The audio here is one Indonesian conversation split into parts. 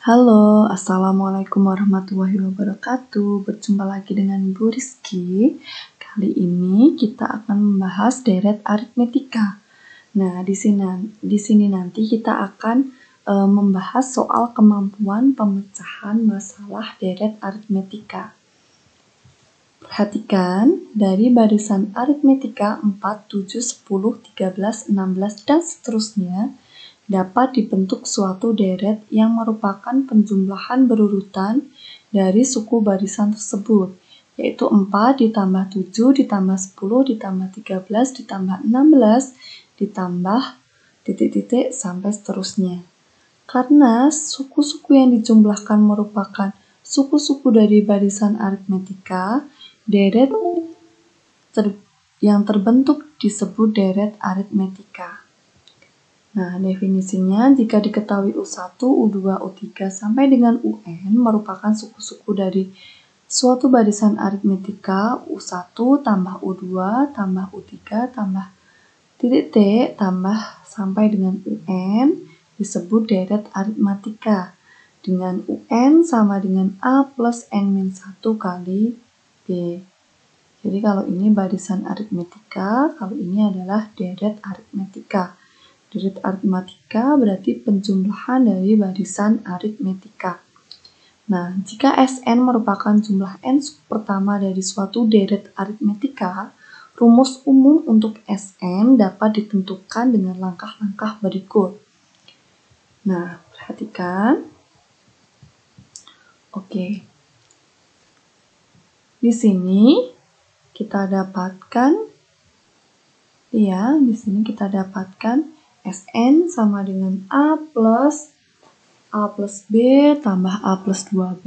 Halo, Assalamualaikum warahmatullahi wabarakatuh. Berjumpa lagi dengan Bu Rizky. Kali ini kita akan membahas deret aritmetika. Nah, di sini nanti kita akan membahas soal kemampuan pemecahan masalah deret aritmetika. Perhatikan, dari barisan aritmetika 4, 7, 10, 13, 16, dan seterusnya, dapat dibentuk suatu deret yang merupakan penjumlahan berurutan dari suku barisan tersebut, yaitu 4 ditambah 7 ditambah 10 ditambah 13 ditambah 16 ditambah titik-titik sampai seterusnya. Karena suku-suku yang dijumlahkan merupakan suku-suku dari barisan aritmetika, deret yang terbentuk disebut deret aritmetika. Nah, definisinya, jika diketahui U1, U2, U3 sampai dengan UN merupakan suku-suku dari suatu barisan aritmetika, U1 tambah U2 tambah U3 tambah titik T tambah sampai dengan UN disebut deret aritmetika, dengan UN sama dengan A plus N-1 kali B. Jadi kalau ini barisan aritmetika, kalau ini adalah deret aritmetika. Deret aritmetika berarti penjumlahan dari barisan aritmetika. Nah, jika Sn merupakan jumlah n pertama dari suatu deret aritmetika, rumus umum untuk Sn dapat ditentukan dengan langkah-langkah berikut. Nah, perhatikan. Oke. Di sini kita dapatkan Sn sama dengan A plus B tambah A plus 2B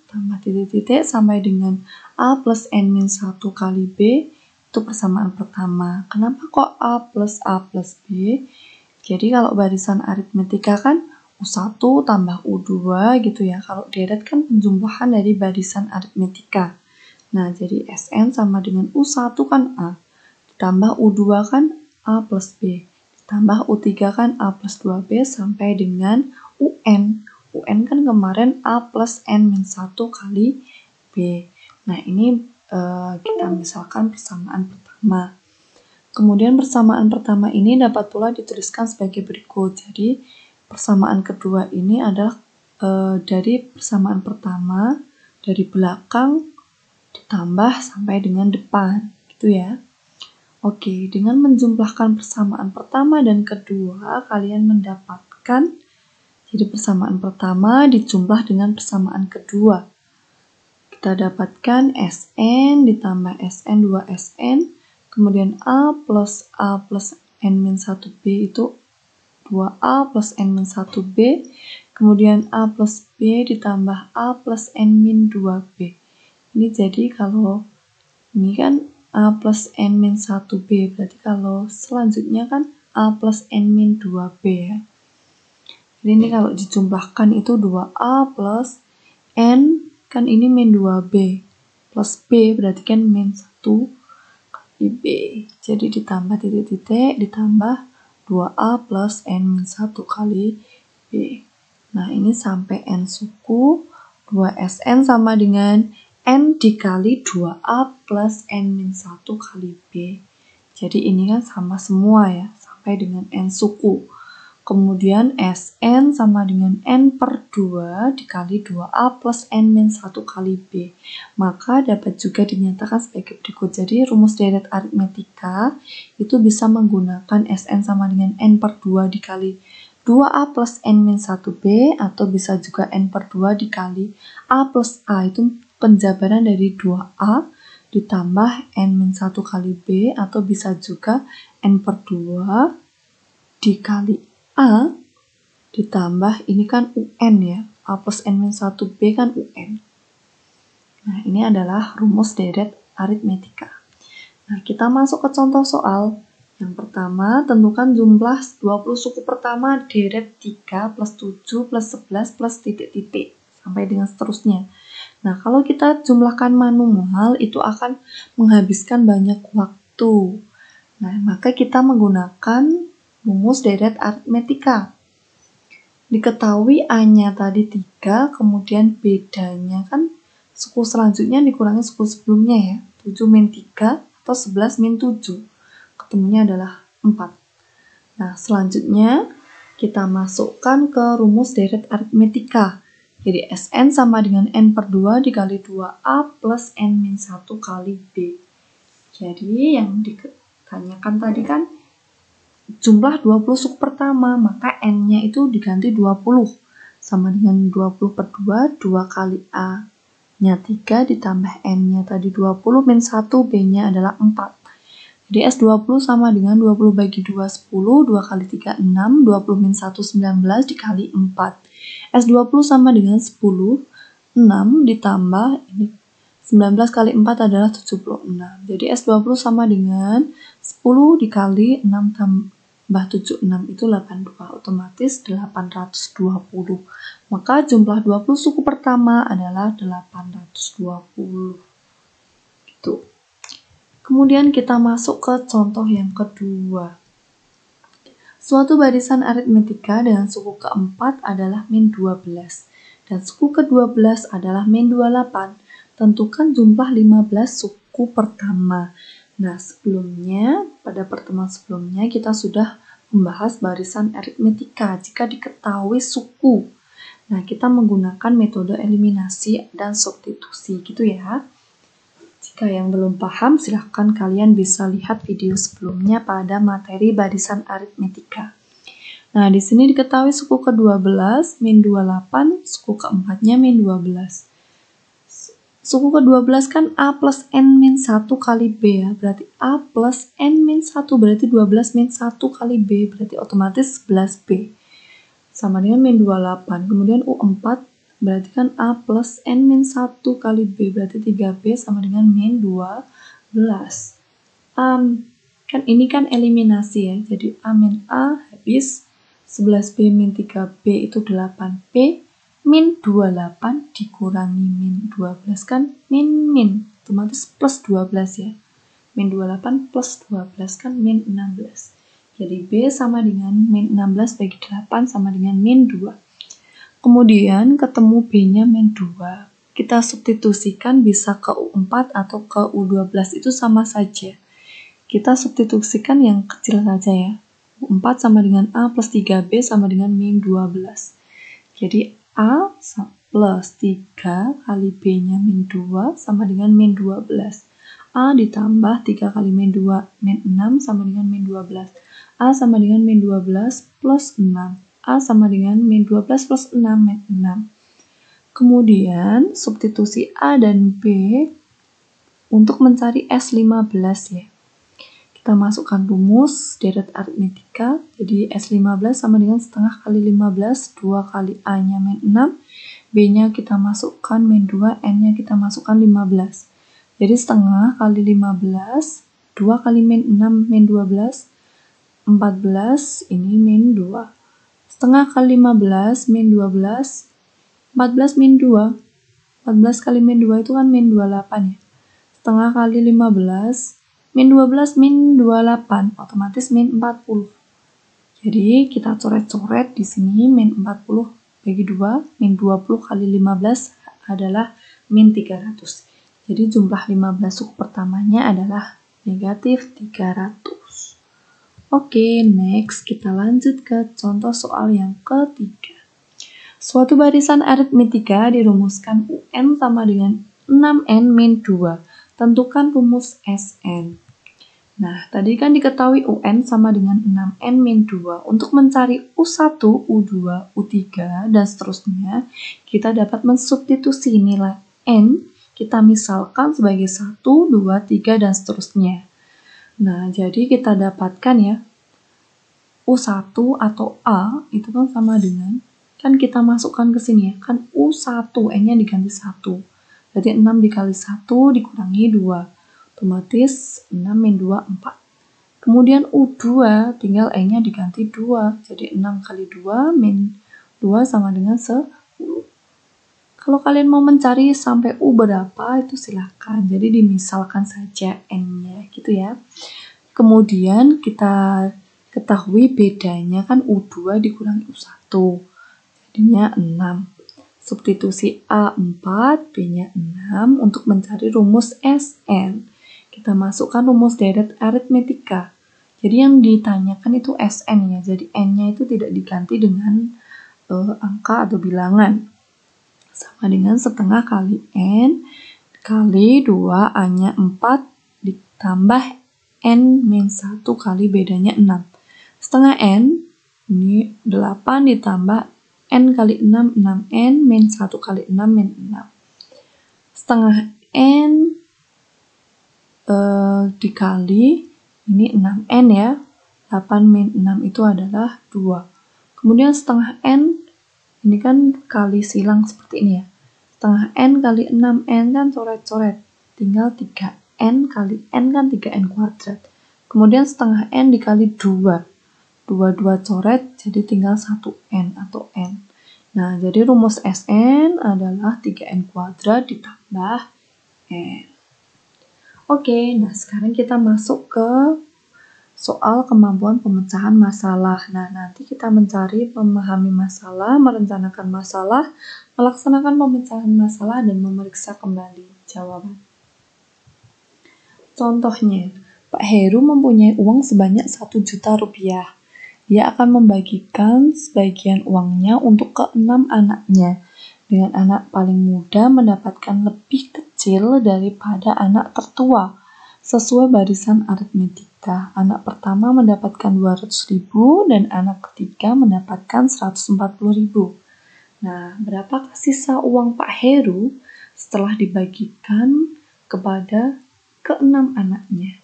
tambah titik-titik sampai dengan A plus N-1 kali B, itu persamaan pertama. Kenapa kok A plus B? Jadi kalau barisan aritmetika kan U1 tambah U2 gitu ya. Kalau deret kan penjumlahan dari barisan aritmetika. Nah, jadi Sn sama dengan U1 kan A, ditambah U2 kan A plus B, ditambah U3 kan A plus 2B sampai dengan UN. UN kan kemarin A plus N-1 kali B. Nah, ini kita misalkan persamaan pertama. Kemudian persamaan pertama ini dapat pula dituliskan sebagai berikut. Jadi, persamaan kedua ini adalah dari persamaan pertama, dari belakang ditambah sampai dengan depan, gitu ya. Oke, dengan menjumlahkan persamaan pertama dan kedua, kalian mendapatkan, jadi persamaan pertama dijumlah dengan persamaan kedua. Kita dapatkan Sn ditambah Sn 2Sn, kemudian A plus N-1B itu 2A plus N-1B, kemudian A plus B ditambah A plus N-2B. Ini jadi kalau ini kan A plus N-1B, berarti kalau selanjutnya kan A plus N-2B ya. Jadi ini kalau dijumlahkan itu 2A plus N, kan ini min 2B, plus B berarti kan min 1 kali B. Jadi ditambah titik-titik, ditambah 2A plus N-1 kali B. Nah, ini sampai N suku, 2Sn sama dengan N dikali 2A plus N-1 kali B. Jadi ini kan sama semua ya, sampai dengan N suku. Kemudian Sn sama dengan N per 2 dikali 2A plus N-1 kali B. Maka dapat juga dinyatakan sebagai berikut. Jadi rumus deret aritmetika itu bisa menggunakan Sn sama dengan N per 2 dikali 2A plus N-1B, atau bisa juga N per 2 dikali A plus A, itu penjabaran dari 2A ditambah N-1 kali B, atau bisa juga N per 2 dikali A ditambah, ini kan UN ya, A plus N-1B kan UN. Nah, ini adalah rumus deret aritmetika. Nah, kita masuk ke contoh soal. Yang pertama, tentukan jumlah 20 suku pertama deret 3 plus 7 plus 11 plus titik-titik sampai dengan seterusnya. Nah, kalau kita jumlahkan manual itu akan menghabiskan banyak waktu. Nah, maka kita menggunakan rumus deret aritmetika. diketahui A-nya tadi 3, kemudian bedanya kan suku selanjutnya dikurangi suku sebelumnya ya. 7 min 3 atau 11 min 7. Ketemunya adalah 4. Nah, selanjutnya kita masukkan ke rumus deret aritmetika. Jadi Sn sama dengan n per 2 dikali 2A plus n min 1 kali B. Jadi yang ditanyakan tadi kan jumlah 20 suku pertama, maka n-nya itu diganti 20. Sama dengan 20 per 2, 2 kali A-nya 3 ditambah n-nya tadi 20 min 1, B-nya adalah 4. Jadi S20 sama dengan 20 bagi 2, 10, 2 kali 3, 6, 20 min 1, 19 dikali 4. S20 sama dengan 10, 6 ditambah, ini 19 kali 4 adalah 76. Jadi S20 sama dengan 10 dikali 6 tambah 76, itu 82, otomatis 820. Maka jumlah 20 suku pertama adalah 820. Gitu. Kemudian kita masuk ke contoh yang kedua. Suatu barisan aritmetika dengan suku keempat adalah min 12 dan suku ke-12 adalah min 28. Tentukan jumlah 15 suku pertama. Nah, sebelumnya, pada pertemuan sebelumnya kita sudah membahas barisan aritmetika jika diketahui suku. Nah, kita menggunakan metode eliminasi dan substitusi gitu ya. Jika yang belum paham, silahkan kalian bisa lihat video sebelumnya pada materi barisan aritmetika. Nah, di sini diketahui suku ke-12, min 28, suku keempatnya min 12. Suku ke-12 kan A plus N min 1 kali B ya, berarti A plus N min 1, berarti 12 min 1 kali B, berarti otomatis 11B. Sama dengan min 28, kemudian U4, berarti kan A plus N min 1 kali B, berarti 3B sama dengan min 12. Kan ini kan eliminasi ya, jadi A min A habis, 11B min 3B itu 8B, min 28 dikurangi min 12 kan min, otomatis plus 12 ya. Min 28 plus 12 kan min 16. Jadi B sama dengan min 16 bagi 8 sama dengan min 2. Kemudian ketemu B-nya min 2. Kita substitusikan bisa ke U4 atau ke U12, itu sama saja. Kita substitusikan yang kecil saja ya. U4 sama dengan A plus 3B sama dengan min 12. Jadi A plus 3 kali B-nya min 2 sama dengan min 12. A ditambah 3 kali min 2, min 6 sama dengan min 12. A sama dengan min 12 plus 6. A sama dengan min 12 plus 6, min 6. Kemudian, substitusi A dan B untuk mencari S15 ya. Kita masukkan rumus deret aritmetika. Jadi S15 sama dengan setengah kali 15, 2 kali A-nya min 6. B-nya kita masukkan min 2, N-nya kita masukkan 15. Jadi setengah kali 15, 2 kali min 6, min 12, 14, ini min 2. Setengah kali 15, min 12, 14 min 2. 14 kali min 2 itu kan min 28 ya. Setengah kali 15, min 12 min 28, otomatis min 40. Jadi kita coret-coret di sini min 40 bagi 2, min 20 kali 15 adalah min 300. Jadi jumlah 15 suku pertamanya adalah negatif 300. Oke, next kita lanjut ke contoh soal yang ketiga. Suatu barisan aritmetika dirumuskan UN sama dengan 6N min 2. Tentukan rumus Sn. Nah, tadi kan diketahui UN sama dengan 6N min 2. Untuk mencari U1, U2, U3, dan seterusnya, kita dapat mensubstitusi nilai N, kita misalkan sebagai 1, 2, 3, dan seterusnya. Nah, jadi kita dapatkan ya, U1 atau A itu kan sama dengan, kan kita masukkan ke sini ya, kan U1, N-nya diganti 1. Berarti 6 dikali 1 dikurangi 2. Otomatis 6 min 2, 4. Kemudian U2, tinggal N-nya diganti 2. Jadi 6 kali 2 min 2 sama dengan 10. Kalau kalian mau mencari sampai U berapa, itu silahkan. Jadi dimisalkan saja N-nya gitu ya. Kemudian kita ketahui bedanya kan U2 dikurangi U1. jadinya 6. Substitusi A 4, B-nya 6 untuk mencari rumus Sn. Kita masukkan rumus deret aritmetika. Jadi yang ditanyakan itu Sn ya, jadi N-nya itu tidak diganti dengan angka atau bilangan. Sama dengan setengah kali N kali 2, A-nya 4 ditambah N-1 kali bedanya 6. Setengah N, ini 8 ditambah N kali 6, 6N, min 1 kali 6, min 6. Setengah N dikali, ini 6N ya, 8 min 6 itu adalah 2. Kemudian setengah N, ini kan kali silang seperti ini ya. Setengah N kali 6N kan coret-coret, tinggal 3N kali N kan 3N kuadrat. Kemudian setengah N dikali 2. 2 coret, jadi tinggal 1N atau N. Nah, jadi rumus Sn adalah 3N kuadrat ditambah N. Oke, nah sekarang kita masuk ke soal kemampuan pemecahan masalah. Nah, nanti kita mencari memahami masalah, merencanakan masalah, melaksanakan pemecahan masalah, dan memeriksa kembali jawaban. Contohnya, Pak Heru mempunyai uang sebanyak 1 juta rupiah. Dia akan membagikan sebagian uangnya untuk ke-6 anaknya. Dengan anak paling muda mendapatkan lebih kecil daripada anak tertua. Sesuai barisan aritmetika, anak pertama mendapatkan 200.000 dan anak ketiga mendapatkan 140.000. Nah, berapakah sisa uang Pak Heru setelah dibagikan kepada ke-6 anaknya?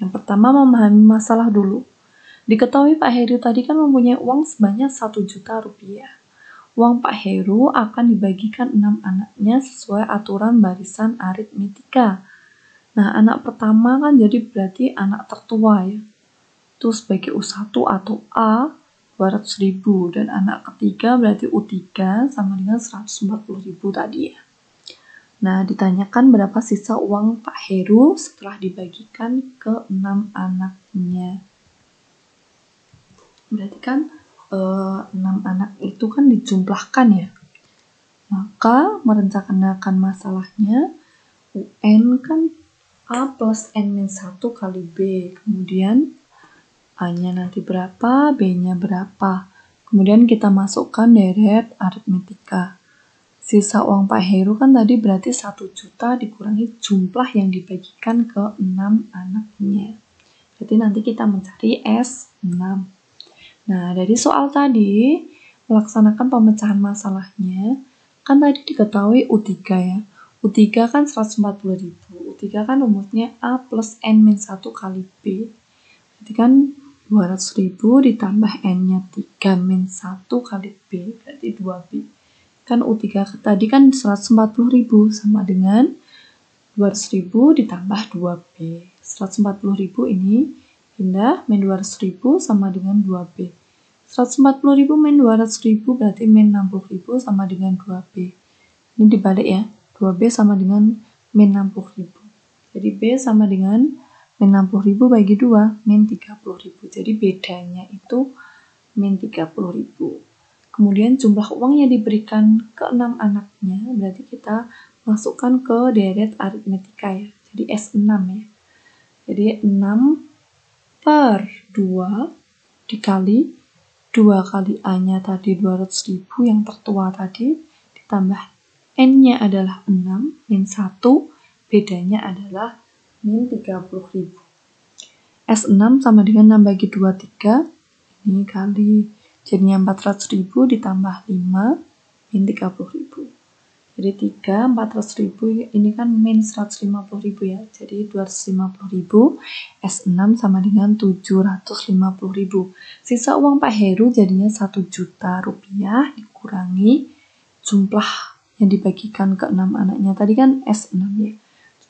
Yang pertama memahami masalah dulu. Diketahui Pak Heru tadi kan mempunyai uang sebanyak 1 juta rupiah. Uang Pak Heru akan dibagikan 6 anaknya sesuai aturan barisan aritmetika. Nah, anak pertama kan jadi berarti anak tertua ya. Itu sebagai U1 atau A, 200.000. Dan anak ketiga berarti U3 sama dengan 140.000 tadi ya. Nah, ditanyakan berapa sisa uang Pak Heru setelah dibagikan ke 6 anaknya. Berarti kan 6 anak itu kan dijumlahkan ya. Maka merencanakan masalahnya UN kan A plus N-1 kali B. Kemudian A-nya nanti berapa, B-nya berapa. Kemudian kita masukkan deret aritmetika. Sisa uang Pak Heru kan tadi berarti 1 juta dikurangi jumlah yang dibagikan ke 6 anaknya. Berarti nanti kita mencari S6. Nah, dari soal tadi, melaksanakan pemecahan masalahnya, kan tadi diketahui U3 ya. U3 kan 140.000. U3 kan rumusnya A plus N-1 kali B. Berarti kan 200.000 ditambah N-nya 3 min 1 kali B, berarti 2B. Kan U3 tadi kan 140.000 sama dengan 200.000 ditambah 2B. 140.000 ini pindah, min 200.000 sama dengan 2B. 140.000 min 200.000 berarti min 60.000 sama dengan 2B. Ini dibalik ya, 2B sama dengan min 60.000. Jadi B sama dengan min 60.000 bagi 2, min 30.000. Jadi bedanya itu min 30.000. Kemudian jumlah uang yang diberikan ke 6 anaknya, berarti kita masukkan ke deret aritmetika ya. Jadi S6 ya. Jadi 6 per 2 dikali 2 kali A-nya tadi 200.000 yang tertua tadi, ditambah N-nya adalah 6, min 1, bedanya adalah min 30.000. S6 sama dengan 6 bagi 2, 3, ini kali, jadinya 400.000 ditambah 5, min 30.000. Jadi 3, 400.000, ini kan min 150.000 ya. Jadi 250.000, S6 sama dengan 750.000. Sisa uang Pak Heru jadinya 1 juta rupiah dikurangi jumlah yang dibagikan ke 6 anaknya. Tadi kan S6 ya,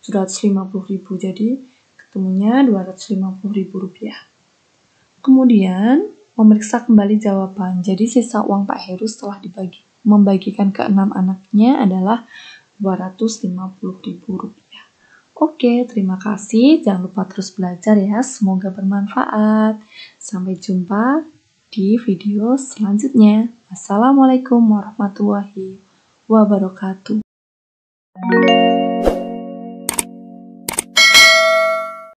750.000. Jadi ketemunya 250.000 rupiah. Kemudian memeriksa kembali jawaban. Jadi sisa uang Pak Heru setelah membagikan ke 6 anaknya adalah 250.000 rupiah. Oke, terima kasih. Jangan lupa terus belajar ya. Semoga bermanfaat. Sampai jumpa di video selanjutnya. Wassalamualaikum warahmatullahi wabarakatuh.